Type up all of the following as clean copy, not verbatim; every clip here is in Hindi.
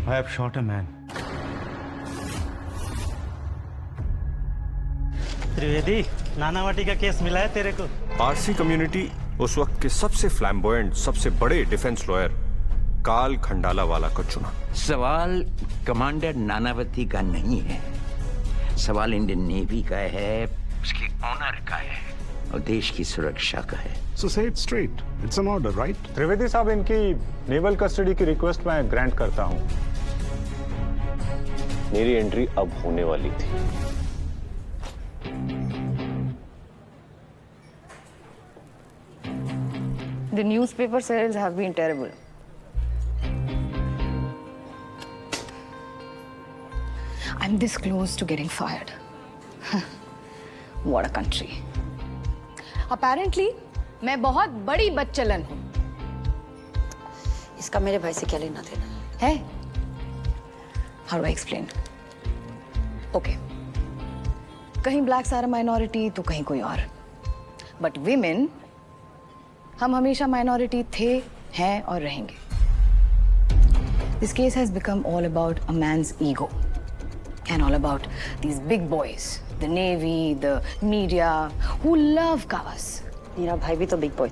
I have shot a man. Trivedi, Nanavati का केस मिला है तेरे को? आरसी कम्युनिटी उस वक्त के सबसे फ्लैम्बोयेंट, सबसे बड़े डिफेंस लॉयर काल खंडाला वाला को चुना। सवाल कमांडर नानावती का नहीं है, सवाल इंडियन नेवी का है, उसके ऑनर का है और देश की सुरक्षा का है। So say it straight. It's an order, right? Trivedi साहब, इनकी नेवल कस्टडी की रिक्वेस्ट मैं ग्रांट करता हूं। मेरी एंट्री अब होने वाली थी। The newspaper sales have been terrible. I'm this close to getting fired. What a country. Apparently, मैं बहुत बड़ी बदचलन हूँ। इसका मेरे भाई से क्या लेना देना है? How do I explain? Okay. कहीं blacks are a minority तो कहीं कोई और। But women, हम हमेशा minority थे, हैं और रहेंगे। This case has become all about a man's ego and all about these big boys, the navy, the media, who love cowards. मेरा भाई भी तो बिग बॉय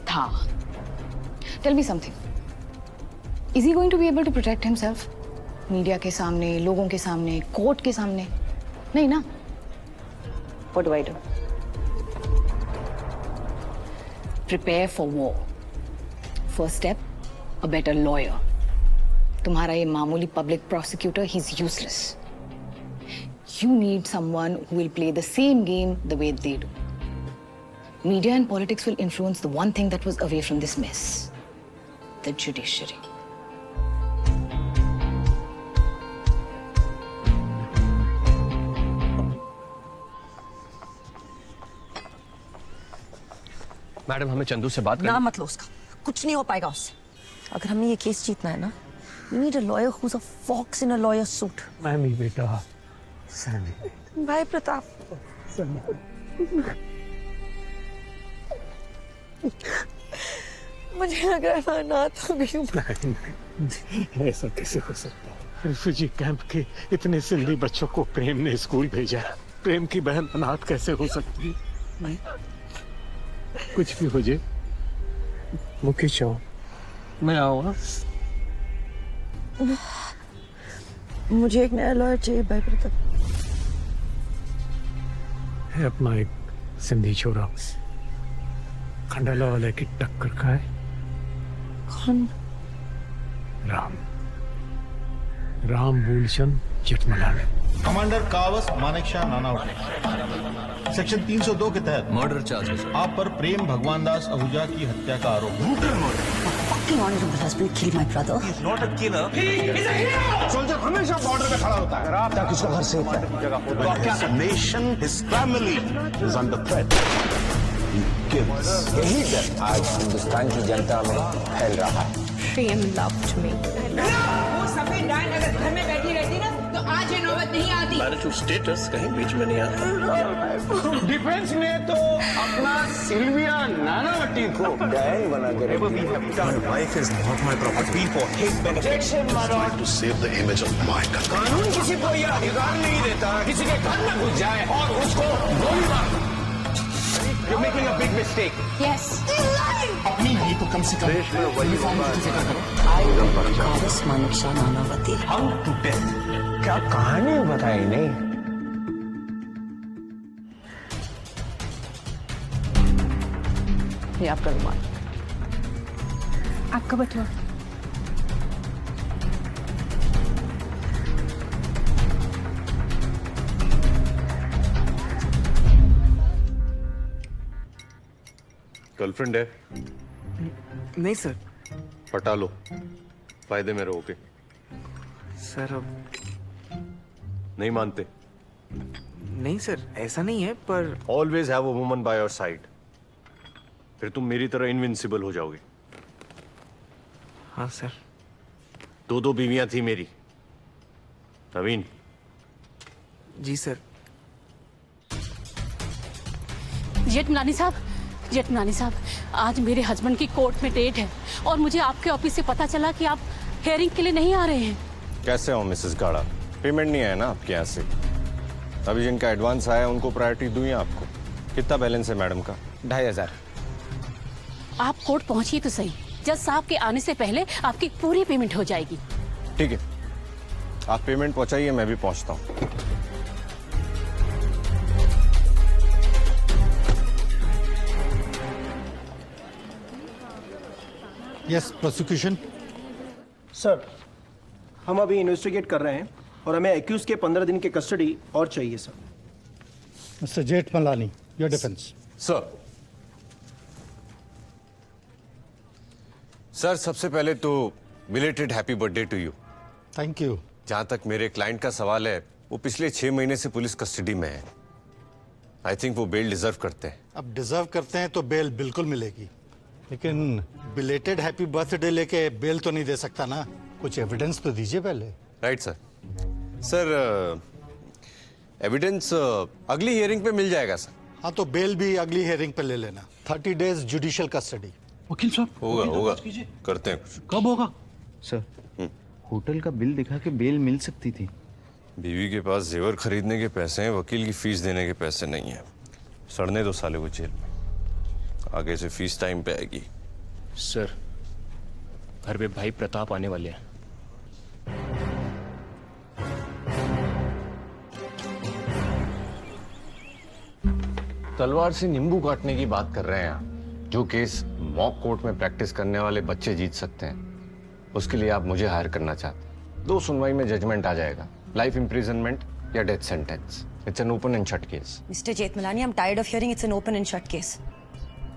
था। Tell me something. Is he going to be able to protect himself? Media के सामने, लोगों के सामने, कोर्ट के सामने? नहीं ना? What do I do? Prepare for war. First step, a better lawyer. तुम्हारा ये मामूली public prosecutor, he's useless. You need someone who will play the same game the way they do. Media and politics will influence the one thing that was away from this mess: the judiciary. Madam, हमें चंदू से बात ना मत लो उसका, कुछ नहीं हो पाएगा उससे। अगर हमें ये केस जीतना है ना, you need a lawyer who's a fox in a lawyer's suit. मैमी बेटा, सैमी। भाई प्रताप, मुझे लग रहा है मैं अनाथ हो गई हूँ। नहीं, ऐसा कैसे हो सकता है? रिफ्यूजी कैंप के इतने सिंधी बच्चों को प्रेम ने स्कूल भेजा। प्रेम की बहन अनाथ कैसे हो सकती है? नहीं, कुछ भी हो जाए, मुकेश आओ, मैं आऊँगा। मुझे एक नया लॉयर चाहिए भाई प्रताप। है अपना एक सिंधी छोरा, खंडाला वाले की टक्कर का है। कौन? राम मूलचंद जेठमलानी। कमांडर कावस मानेकशा नानावटी, सेक्शन 302 के तहत मर्डर चार्जेस आप पर प्रेम भगवान दास आहूजा की हत्या का आरोप है। Fucking honorable husband killed my brother. He's not a killer. He is a hero. Soldier हमेशा बॉर्डर पे खड़ा होता है ताकि उसका घर सेफ रहे। Nation, his family is under threat. यही डर आज हिंदुस्तान की जनता में फैल रहा है। Shame loved me. वो सफेद डायन अगर घर में बैठी रहती ना, तो आज ये नौबत नहीं आती। मैरिज स्टेटस कहीं बीच में नहीं आता। डिफेंस ने तो अपना सिल्विया नानावटी को डायन बना के रख दिया। My wife is not my property for his benefit. to save the image of my country. कानून किसी को यह अधिकार नहीं देता किसी के घर में घुस जाए और उसको गोली मार। You're making a big mistake. Yes. अपनी नहीं तो कम से कम देश में वही Kavas Manekshaw Nanavati. how to death. क्या कहानी बताई नहीं? ये आपका रुमाल। आपका बटुआ। गर्लफ्रेंड है? नहीं सर। पटा लो, फायदे में रहोगे। सर अब नहीं मानते? नहीं सर, ऐसा नहीं है, पर always have a woman by your side, फिर तुम मेरी तरह इनविंसिबल हो जाओगे। हाँ सर। दो बीवियां थी मेरी। नवीन। जी सर। जेठमलानी साहब, आज मेरे हस्बैंड की कोर्ट में डेट है और मुझे आपके ऑफिस से पता चला कि आप हेयरिंग के लिए नहीं आ रहे हैं। कैसे हो मिसेस गाड़ा? पेमेंट नहीं आया ना आपके यहाँ से? अभी जिनका एडवांस आया उनको प्रायोरिटी दूँ या आपको? कितना बैलेंस है मैडम का? 2500। आप कोर्ट पहुंचिए तो सही, जज साहब के आने से पहले आपकी पूरी पेमेंट हो जाएगी। ठीक है, आप पेमेंट पहुंचाइए, मैं भी पहुंचता हूँ। Yes prosecution. सर, हम अभी इन्वेस्टिगेट कर रहे हैं और हमें एक्यूज के 15 दिन की कस्टडी और चाहिए sir. Mister Jethmalani, your defence. Sir, सबसे पहले तो belated happy birthday to you. Thank you. जहां तक मेरे क्लाइंट का सवाल है, वो पिछले 6 महीने से पुलिस कस्टडी में है। आई थिंक वो बेल डिजर्व करते हैं। अब डिजर्व करते हैं तो बेल बिल्कुल मिलेगी, लेकिन बिलेटेड हैप्पी बर्थडे लेके बेल तो नहीं दे सकता ना। कुछ एविडेंस तो दीजिए पहले। Right sir. सर, एविडेंस अगली हियरिंग पे मिल जाएगा सर। हाँ, तो बेल भी अगली हियरिंग पे ले लेना। 30 डेज जुडिशियल कस्टडी। वकील साहब, होगा, करते हैं कुछ। कब होगा? सर, होटल का बिल दिखा के बेल मिल सकती थी। बीवी के पास जेवर खरीदने के पैसे हैं, वकील की फीस देने के पैसे नहीं है। सड़ने दो साले को जेल में, आगे से फीस टाइम पे आएगी। सर, घर पे भाई प्रताप आने वाले हैं। तलवार से नींबू काटने की बात कर रहे हैं आप। जो केस मॉक कोर्ट में प्रैक्टिस करने वाले बच्चे जीत सकते हैं, उसके लिए आप मुझे हायर करना चाहते हैं। 2 सुनवाई में जजमेंट आ जाएगा, लाइफ इम्प्रिजनमेंट या death sentence. It's an open and shut case. Mister Jethmalani, I am tired of hearing it's an open and shut case.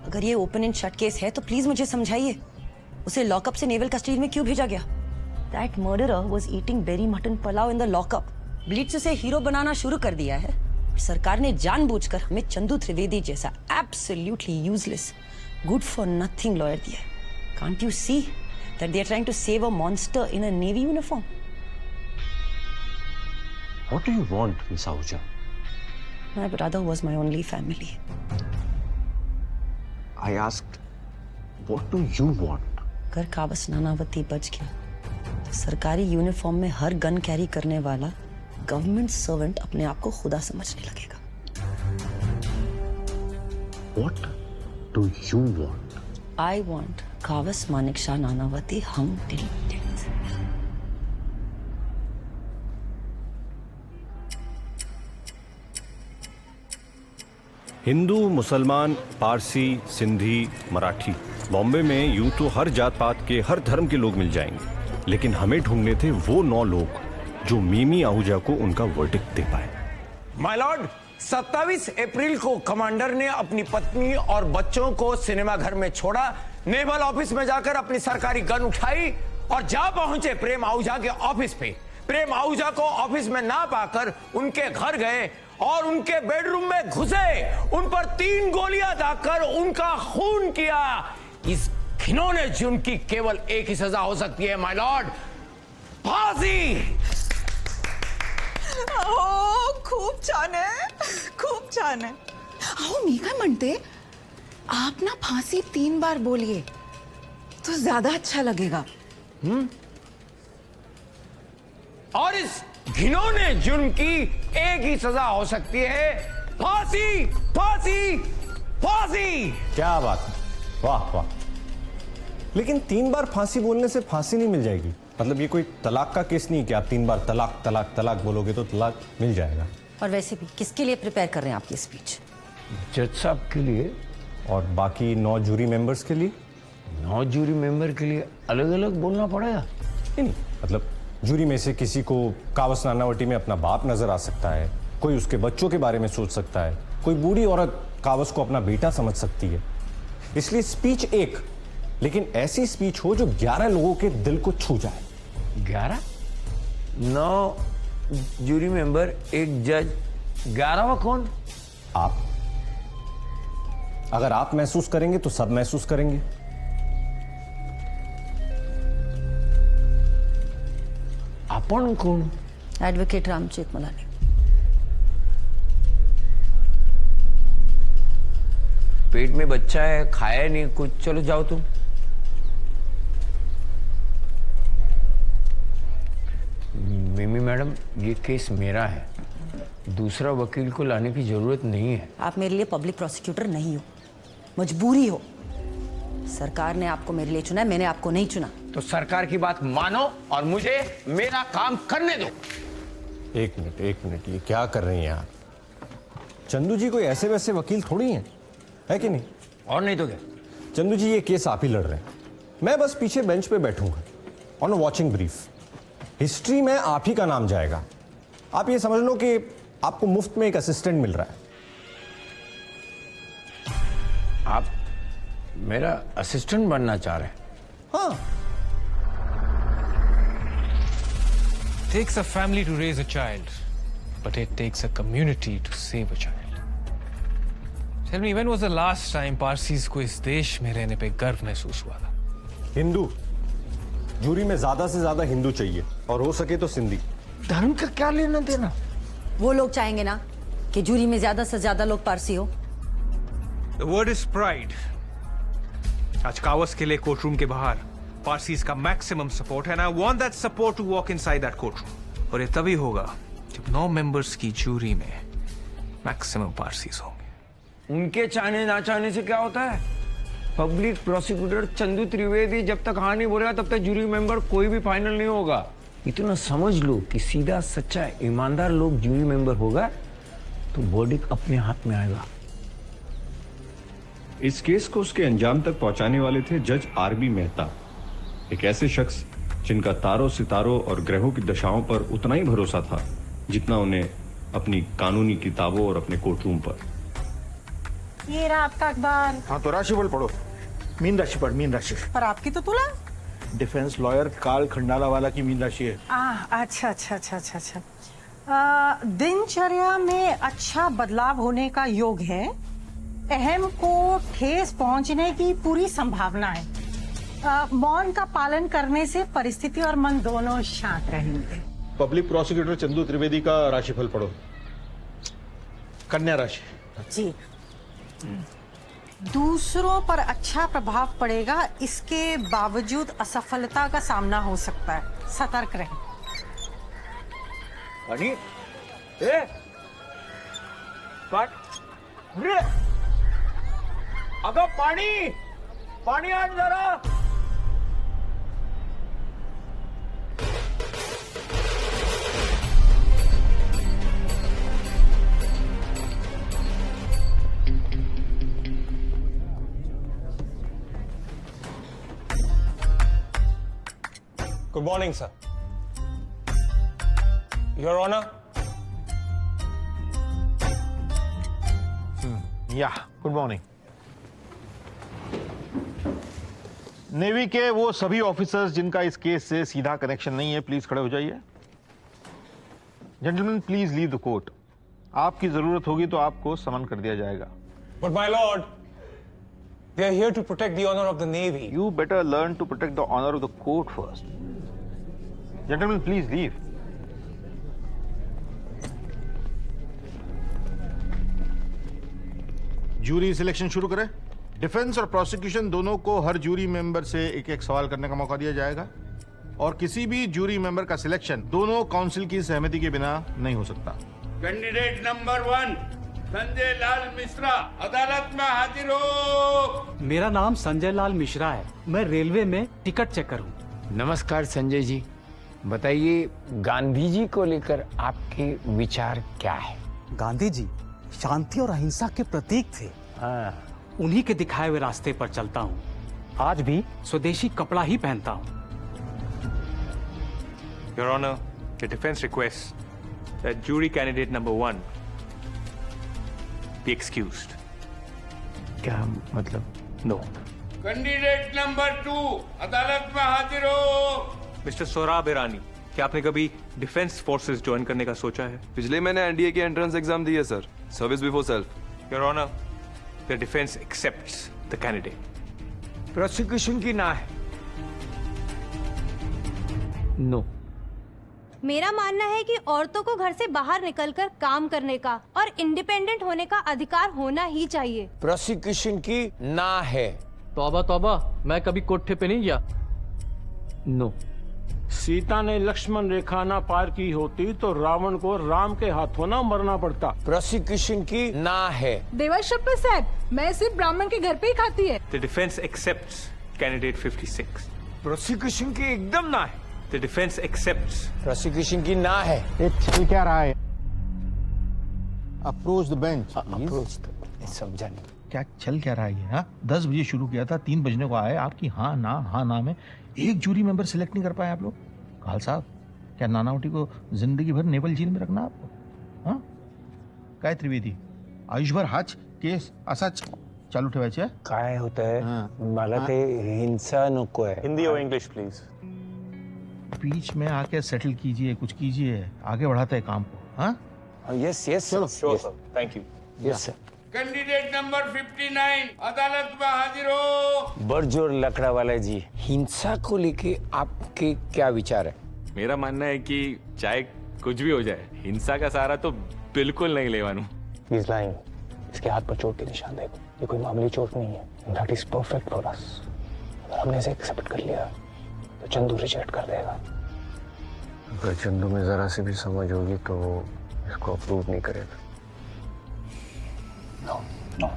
अगर ये ओपन एंड शट केस है तो प्लीज मुझे समझाइए, उसे लॉकअप से नेवल कस्टडी में क्यों भेजा गया? That murderer was eating very mutton pulao in the lockup. Blitz उसे हीरो बनाना शुरू कर दिया है। सरकार ने जानबूझकर हमें चंदू त्रिवेदी जैसा absolutely useless, good for nothing lawyer दिया है। Can't you see that they are trying to save a monster in a navy uniform? What do you want, Miss Ahuja? My brother was my only family. I asked, what do you want? अगर कावस नानावती बच गया तो सरकारी यूनिफॉर्म में हर गन कैरी करने वाला गवर्नमेंट सर्वेंट अपने आप को खुदा समझने लगेगा। What do you want? I want Kavas Manekshaw Nanavati hung till death. Hindu, मुसलमान, पारसी, सिंधी, मराठी, बॉम्बे में यूं तो हर जात पात के, हर धर्म के लोग मिल जाएंगे, लेकिन हमें ढूंढने थे वो 9 लोग जो मिमी आहूजा को उनका वर्डिक्ट दे पाए। माय लॉर्ड, 27 अप्रैल को कमांडर ने अपनी पत्नी और बच्चों को सिनेमा घर में छोड़ा, नेवल ऑफिस में जाकर अपनी सरकारी गन उठाई और जा पहुंचे प्रेम आहूजा के ऑफिस पे। प्रेम आहूजा को ऑफिस में ना पाकर उनके घर गए और उनके बेडरूम में घुसे, उन पर 3 गोलियां दागकर उनका खून किया। इस घिनौने जुर्म की केवल एक ही सजा हो सकती है माय लॉर्ड, फांसी। खूप छान आहे, खूप छान आहे। अहो मी काय म्हणते, आप ना फांसी 3 बार बोलिए तो ज्यादा अच्छा लगेगा। और इस घिनौने जुर्म की एक ही सजा हो सकती है, फांसी, फांसी, फांसी। क्या बात है, वाह वाह। लेकिन 3 बार फांसी बोलने से फांसी नहीं मिल जाएगी। मतलब ये कोई तलाक का केस नहीं कि आप 3 बार तलाक तलाक तलाक बोलोगे तो तलाक मिल जाएगा। और वैसे भी किसके लिए प्रिपेयर कर रहे हैं आपकी स्पीच? जज साहब के लिए और बाकी 9 जूरी मेंबर्स के लिए। 9 जूरी मेंबर के लिए अलग अलग बोलना पड़ेगा? नहीं, मतलब जूरी में से किसी को कावस नानावटी में अपना बाप नजर आ सकता है, कोई उसके बच्चों के बारे में सोच सकता है, कोई बूढ़ी औरत कावस को अपना बेटा समझ सकती है। इसलिए स्पीच एक, लेकिन ऐसी स्पीच हो जो 11 लोगों के दिल को छू जाए। 11? 9 जूरी मेंबर, 1 जज, 11वां कौन? आप। अगर आप महसूस करेंगे तो सब महसूस करेंगे। अपन कौन? एडवोकेट राम जेठमलानी। पेट में बच्चा है, खाया नहीं कुछ, चलो जाओ तुम। मैडम, ये केस मेरा है, दूसरा वकील को लाने की जरूरत नहीं है। आप मेरे लिए पब्लिक प्रोसिक्यूटर नहीं हो, मजबूरी हो। सरकार ने आपको मेरे लिए चुना है, मैंने आपको नहीं चुना। तो सरकार की बात मानो और मुझे मेरा काम करने दो। एक मिनट, ये क्या कर रही हैं आप? चंदू जी कोई ऐसे वैसे वकील थोड़ी हैं, है कि नहीं? और नहीं तो क्या? चंदू जी, ये केस आप ही लड़ रहे हैं, मैं बस पीछे बेंच पे बैठूंगा ऑन वॉचिंग ब्रीफ। हिस्ट्री में आप ही का नाम जाएगा। आप ये समझ लो कि आपको मुफ्त में एक असिस्टेंट मिल रहा है। आप मेरा असिस्टेंट बनना चाह रहे हैं? हाँ, Takes a family to raise a child, but it takes a community to save a child. Tell me, when was the last time Parsis को इस देश में रहने पे गर्व महसूस हुआ था? हिंदू। जूरी में ज्यादा से ज्यादा हिंदू चाहिए, और हो सके तो सिंधी। धर्म का क्या लेना देना? वो लोग चाहेंगे ना कि जूरी में ज्यादा से ज्यादा लोग पारसी हो। The word is pride. आज कावस के लिए कोर्टरूम के बाहर पारसीज का मैक्सिमम सपोर्ट है, and I want that support to walk inside that courtroom. और ये तभी होगा जब 9 मेंबर्स की जूरी में मैक्सिमम पारसीज होंगे। उनके चाहने ना चाहने से क्या होता है? पब्लिक प्रोसिक्यूटर चंदू त्रिवेदी जब तक हाँ नहीं बोलेगा तब तक जूरी मेंबर कोई भी फाइनल नहीं होगा। इतना समझ लो कि सीधा सच्चा ईमानदार लोग जूरी मेंबर होगा तो वर्डिक्ट अपने हाथ में आएगा। इस केस को उसके अंजाम तक पहुंचाने वाले थे जज आरबी मेहता, एक ऐसे शख्स जिनका तारों सितारों और ग्रहों की दशाओं पर उतना ही भरोसा था जितना उन्हें अपनी कानूनी किताबों और अपने कोर्टरूम पर। ये रहा आपका अखबार। हाँ, तो राशिफल पढ़ो। मीन राशि पढ़, मीन राशि। पर आपकी तो तुला। डिफेंस लॉयर काल खंडाला वाला की मीन राशि है। अच्छा। दिनचर्या में अच्छा बदलाव होने का योग है। अहम को ठेस पहुंचने की पूरी संभावना है। मौन का पालन करने से परिस्थिति और मन दोनों शांत रहेंगे। पब्लिक प्रोसिक्यूटर चंदू त्रिवेदी का राशिफल पढ़ो। कन्या राशि। जी। दूसरों पर अच्छा प्रभाव पड़ेगा, इसके बावजूद असफलता का सामना हो सकता है, सतर्क रहें। पानी? अगर पानी आ जरा। Good morning sir. Your honour. या गुड मॉर्निंग। नेवी के वो सभी ऑफिसर्स जिनका इस केस से सीधा कनेक्शन नहीं है, प्लीज खड़े हो जाइए। Gentleman, please leave the court. आपकी जरूरत होगी तो आपको समन कर दिया जाएगा। But my lord, we are here to protect the honour of the navy. You better learn to protect the honour of the court first. Gentleman, please leave. Jury selection शुरू करें। डिफेंस और प्रोसिक्यूशन दोनों को हर जूरी मेंबर से एक एक सवाल करने का मौका दिया जाएगा, और किसी भी जूरी मेंबर का सिलेक्शन दोनों काउंसिल की सहमति के बिना नहीं हो सकता। कैंडिडेट नंबर 1 संजय लाल मिश्रा, अदालत में हाजिर हो। मेरा नाम संजय लाल मिश्रा है, मैं रेलवे में टिकट चेकर हूँ। नमस्कार संजय जी, बताइए गांधी जी को लेकर आपके विचार क्या है? गांधी जी शांति और अहिंसा के प्रतीक थे। उन्हीं के दिखाए हुए रास्ते पर चलता हूँ। आज भी स्वदेशी कपड़ा ही पहनता हूँ। Your Honor, the defense requests that jury candidate number 1 be excused. क्या मतलब? No. कैंडिडेट नंबर 2 अदालत में हाजिर हो। मिस्टर सोराब ईरानी, क्या आपने कभी डिफेंस फोर्सेस ज्वाइन करने का सोचा है? पिछले महीने एनडीए की एंट्रेंस एग्जाम दी है sir, service before self. Your Honor, the defense accepts the candidate. Prosecution की ना है। नो। मेरा मानना है कि औरतों को घर से बाहर निकलकर काम करने का और इंडिपेंडेंट होने का अधिकार होना ही चाहिए। प्रोसिक्यूशन की ना है। तौबा तौबा, मैं कभी कोठे पे नहीं गया। नो। सीता ने लक्ष्मण रेखा ना पार की होती तो रावण को राम के हाथों ना मरना पड़ता। प्रोसिक्यूशन की ना है। देवाशप्पा साहब, मैं सिर्फ ब्राह्मण के घर पे ही खाती है। The defense accepts candidate 56. Prosecution की एकदम ना है। The defense accepts. प्रोसिक्यूशन की ना है। ये चल क्या रहा है? Approach the bench. समझा नहीं क्या चल क्या रहा है ये? हाँ, 10 बजे शुरू किया था, 3 बजने को आए। आपकी हाँ ना में एक जूरी मेंबर सिलेक्ट नहीं कर पाए आप लोग। काल साहब, क्या नानावटी को जिंदगी भर नेवल जेल में रखना आपको? हाँ, काय त्रिवेदी, आयुष्भर हाच केस असाच चालू ठेवायचे? काय होतंय, मला ते हिंसा नको है। हिंदी और इंग्लिश प्लीज। बीच में आके सेटल कीजिए, कुछ कीजिए, आगे बढ़ाते हैं काम को। हाँ, यस यस चलो thank you. Yes sir. Candidate number 59 अदालत में हाजिर हो। बड़जोर लकड़ा वाला जी, हिंसा को लेके आपके क्या विचार है? मेरा मानना है कि चाहे कुछ भी हो जाए, हिंसा का सहारा तो बिल्कुल नहीं लेवानू। He's lying. इसके हाथ पर चोट के निशान देखो, ये कोई मामूली चोट नहीं है। That is perfect for us. अगर हमने इसे एक्सेप्ट कर लिया तो चंदू रिजेक्ट कर देगा। अगर चंदू में जरा से भी समझ होगी तो वो इसको अप्रूव नहीं करेगा। No.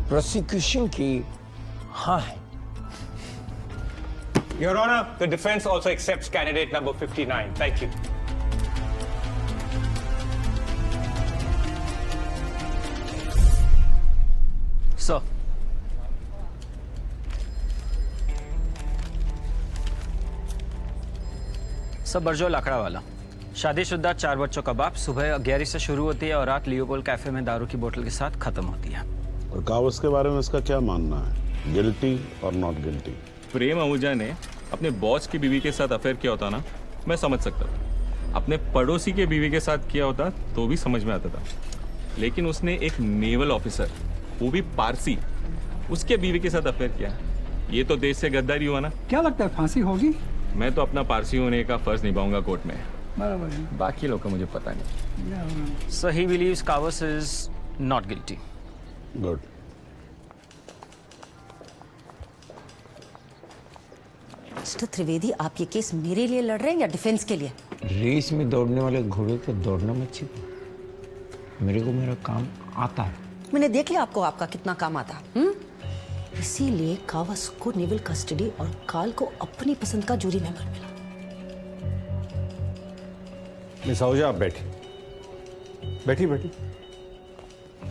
प्रोसिक्यूशन की हाँ है। Your Honor, the defense also accepts candidate number 59. Thank you. Sir, बरजो Lakra वाला, शादीशुदा 4 बच्चों का बाप, सुबह 11 से शुरू होती है और रात लियोपोल कैफे में दारू की बोतल के साथ खत्म होती है। और कावस के बारे में इसका क्या मानना है? गिल्टी और नॉट गिल्टी? प्रेम आहूजा ने अपने बॉस की बीवी के साथ अफेयर किया होता ना, मैं समझ सकता था। अपने पड़ोसी के बीवी के साथ किया होता तो भी समझ में आता था। लेकिन उसने एक नेवल ऑफिसर, वो भी पारसी, उसके बीवी के साथ अफेयर किया। ये तो देश से गद्दारी हुआ ना। क्या लगता है फांसी होगी? मैं तो अपना पारसी होने का फर्ज निभाऊंगा कोर्ट में। बाकी लोग का मुझे पता नहीं। So he believes Kavas is not guilty. Good. Mister Trivedi, आप ये केस मेरे लिए लड़ रहे हैं या डिफेंस के लिए? रेस में दौड़ने वाले घोड़े को दौड़ना मत सीखो। मेरे को मेरा काम आता है। मैंने देख लिया आपको आपका कितना काम आता है। इसीलिए कावस को नेवल कस्टडी और काल को अपनी पसंद का जूरी मेंबर मिला। मिस आहूजा, आप बैठी।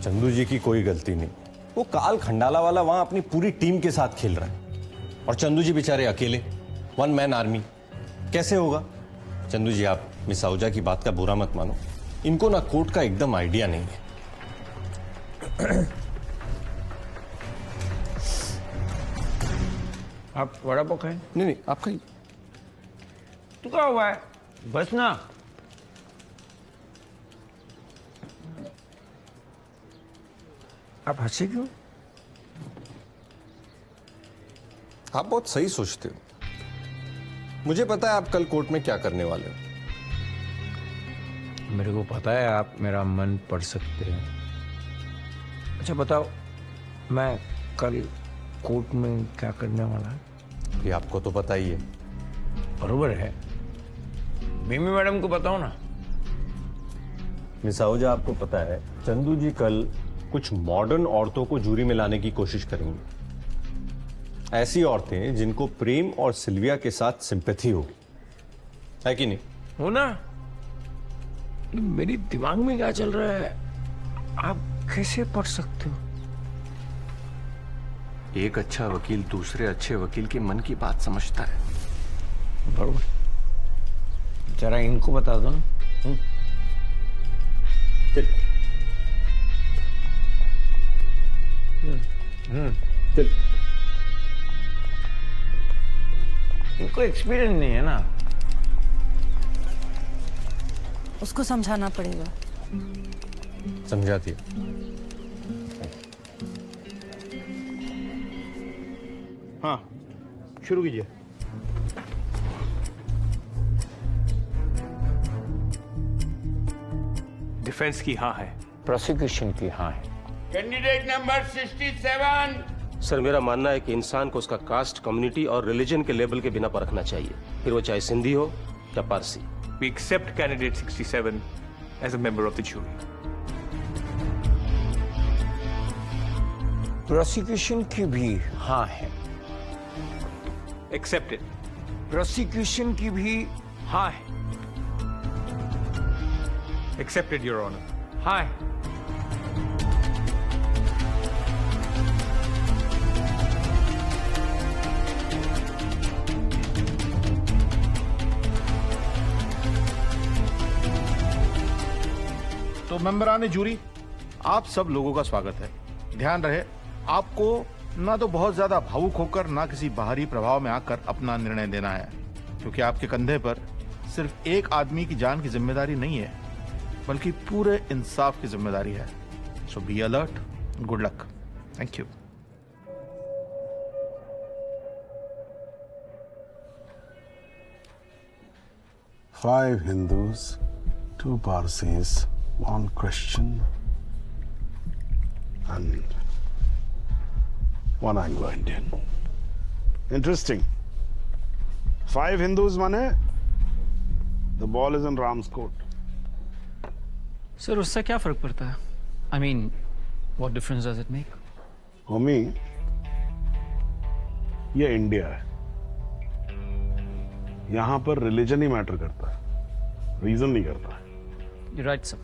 चंदू जी की कोई गलती नहीं। वो काल खंडाला वाला वहां अपनी पूरी टीम के साथ खेल रहा है और चंदू जी बेचारे अकेले, 1 मैन आर्मी। कैसे होगा? चंदू जी, आप मिस आहूजा की बात का बुरा मत मानो, इनको ना कोर्ट का एकदम आइडिया नहीं है। आप वड़ा पाव खाएं? नहीं, आपका ही। तू क्या हुआ है? बस ना। आप हंसे क्यों? आप बहुत सही सोचते हो। मुझे पता है आप कल कोर्ट में क्या करने वाले हो। मेरे को पता है आप मेरा मन पढ़ सकते हैं। अच्छा बताओ, मैं कल कोर्ट में क्या करने वाला है? ये आपको तो पता ही है। बरोबर है। मिमी मैडम को बताओ ना। मिस आहूजा, आपको पता है चंदू जी कल कुछ मॉडर्न औरतों को जूरी में लाने की कोशिश करेंगे। ऐसी औरतें जिनको प्रेम और सिल्विया के साथ सिंपैथी होगी, है कि नहीं? हो ना। मेरी दिमाग में क्या चल रहा है आप कैसे पढ़ सकते हो? एक अच्छा वकील दूसरे अच्छे वकील के मन की बात समझता है। बरोबर। जरा इनको बता दो ना। चल। चल। इनको एक्सपीरियंस नहीं है ना। उसको समझाना पड़ेगा। समझाती है। हाँ, शुरू कीजिए। डिफेंस की हाँ है। प्रोसिक्यूशन की हाँ है। कैंडिडेट नंबर 67 सर मेरा मानना है कि इंसान को उसका कास्ट, कम्युनिटी और रिलीजन के लेवल के बिना परखना चाहिए, फिर वो चाहे सिंधी हो या Parsi. We accept candidate 67 as a member of the jury. Prosecution की भी हाँ है। Accepted. प्रोसिक्यूशन की भी हाँ है। Accepted, Your Honor. हाँ। तो मेंबरान जूरी, आप सब लोगों का स्वागत है। ध्यान रहे, आपको ना तो बहुत ज्यादा भावुक होकर ना किसी बाहरी प्रभाव में आकर अपना निर्णय देना है, क्योंकि आपके कंधे पर सिर्फ एक आदमी की जान की जिम्मेदारी नहीं है, बल्कि पूरे इंसाफ की जिम्मेदारी है। So be alert, good luck, thank you. Five Hindus, 2 Parsis, 1 Christian, and 1 Anglo-Indian. Interesting. 5 Hindus माने the ball is in Ram's court. Sir उससे क्या फर्क पड़ता है? I mean, what difference does it make? For me, ये इंडिया है। यहां पर रिलीजन ही मैटर करता है, रीजन नहीं करता है। You're right, sir.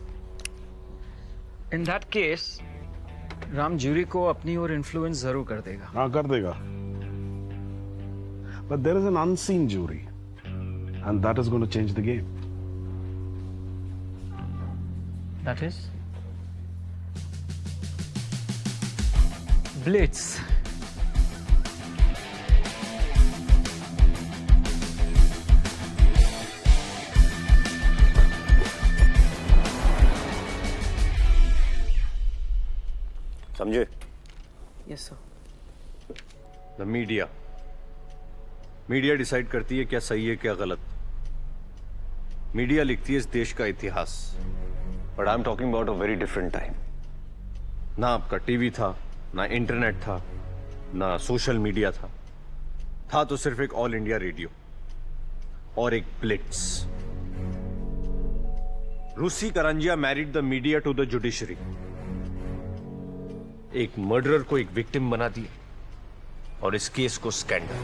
In that case, Ram jury को अपनी ओर इन्फ्लुएंस जरूर कर देगा। हाँ कर देगा। But there is an unseen jury, and that is going to change the game. That is Blitz. समझे? Yes, sir. The media decide करती है क्या सही है क्या गलत। मीडिया लिखती है इस देश का इतिहास, but I am talking about a very different time. ना आपका टीवी था, ना इंटरनेट था, ना सोशल मीडिया था तो सिर्फ एक ऑल इंडिया रेडियो और एक Blitz. Russi Karanjia married the media to the judiciary. एक मर्डरर को एक विक्टिम बना दिया और इस केस को स्कैंडल।